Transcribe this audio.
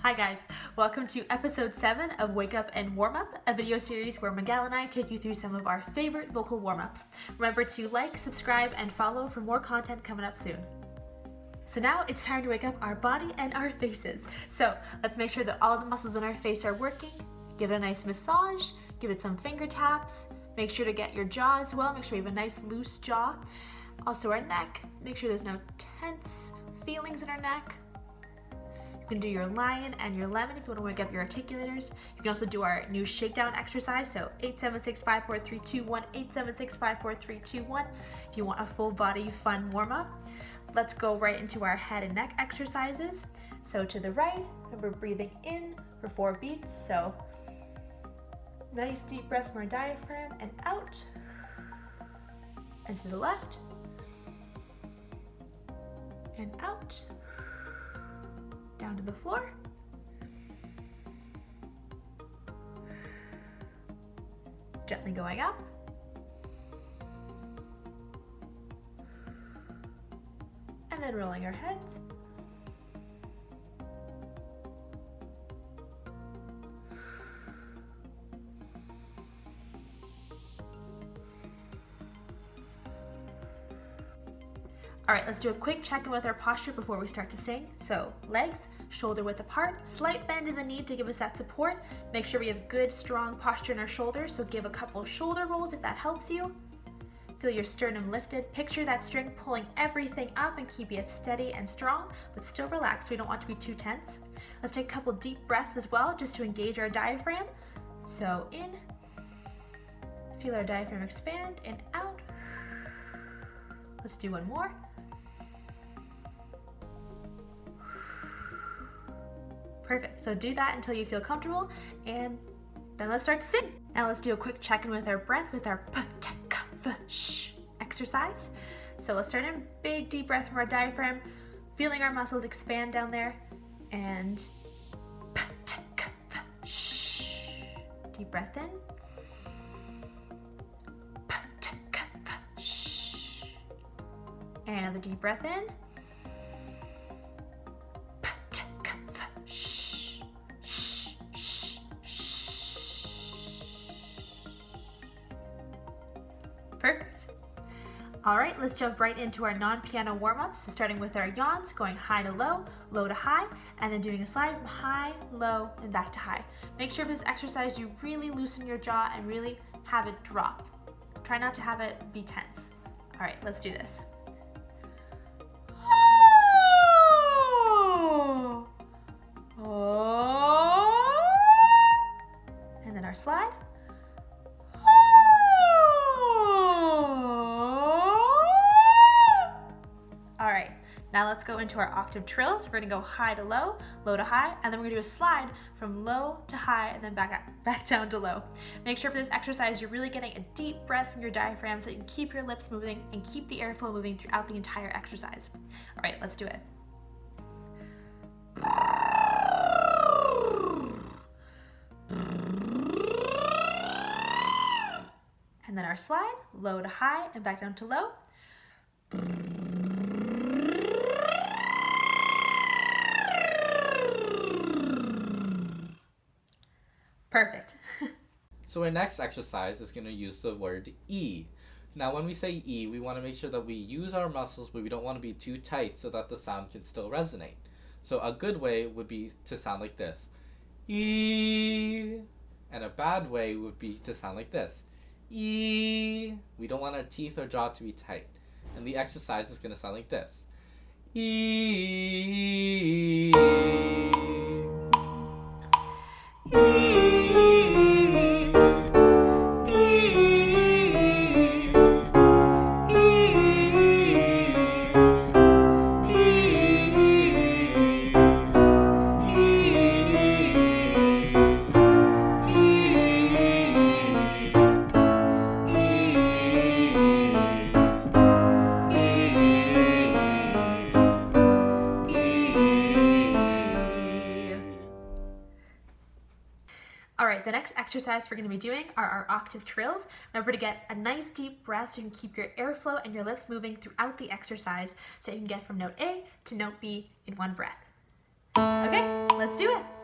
Hi guys, welcome to episode 7 of Wake Up and Warm Up, a video series where Miguel and I take you through some of our favorite vocal warm-ups. Remember to like, subscribe, and follow for more content coming up soon. So now it's time to wake up our body and our faces. So let's make sure that all the muscles in our face are working. Give it a nice massage, give it some finger taps, make sure to get your jaw as well, make sure you have a nice loose jaw. Also our neck, make sure there's no tense feelings in our neck. You can do your lion and your lemon if you want to wake up your articulators. You can also do our new shakedown exercise, so 876-543-2-1, 876-543-2-1 if you want a full body fun warm-up. Let's go right into our head and neck exercises. So to the right, remember breathing in for 4 beats, so nice deep breath from our diaphragm and out. And to the left, and out. Down to the floor. Gently going up. And then rolling our heads. All right, let's do a quick check-in with our posture before we start to sing. So legs, shoulder width apart, slight bend in the knee to give us that support. Make sure we have good, strong posture in our shoulders, so give a couple of shoulder rolls if that helps you. Feel your sternum lifted. Picture that string pulling everything up and keeping it steady and strong, but still relaxed. We don't want to be too tense. Let's take a couple deep breaths as well, just to engage our diaphragm. So in, feel our diaphragm expand, and out. Let's do one more. Perfect, so do that until you feel comfortable, and then let's start to sing. Now let's do a quick check-in with our breath with our p-t-k-f-sh exercise. So let's start in, big deep breath from our diaphragm, feeling our muscles expand down there, and p-t-k-f-sh. Deep breath in. P-t-k-f-sh. And another deep breath in. Perfect. All right, let's jump right into our non-piano warm-ups. So starting with our yawns, going high to low, low to high, and then doing a slide from high, low, and back to high. Make sure for this exercise you really loosen your jaw and really have it drop. Try not to have it be tense. All right, let's do this. And then our slide. All right, now let's go into our octave trills. We're gonna go high to low, low to high, and then we're gonna do a slide from low to high and then back down to low. Make sure for this exercise you're really getting a deep breath from your diaphragm so that you can keep your lips moving and keep the airflow moving throughout the entire exercise. All right, let's do it. And then our slide, low to high and back down to low. Perfect. So our next exercise is going to use the word E. Now when we say E, we want to make sure that we use our muscles, but we don't want to be too tight so that the sound can still resonate. So a good way would be to sound like this. E. And a bad way would be to sound like this. E. We don't want our teeth or jaw to be tight. And the exercise is going to sound like this. E. All right, the next exercise we're going to be doing are our octave trills. Remember to get a nice deep breath so you can keep your airflow and your lips moving throughout the exercise so you can get from note A to note B in one breath. Okay, let's do it.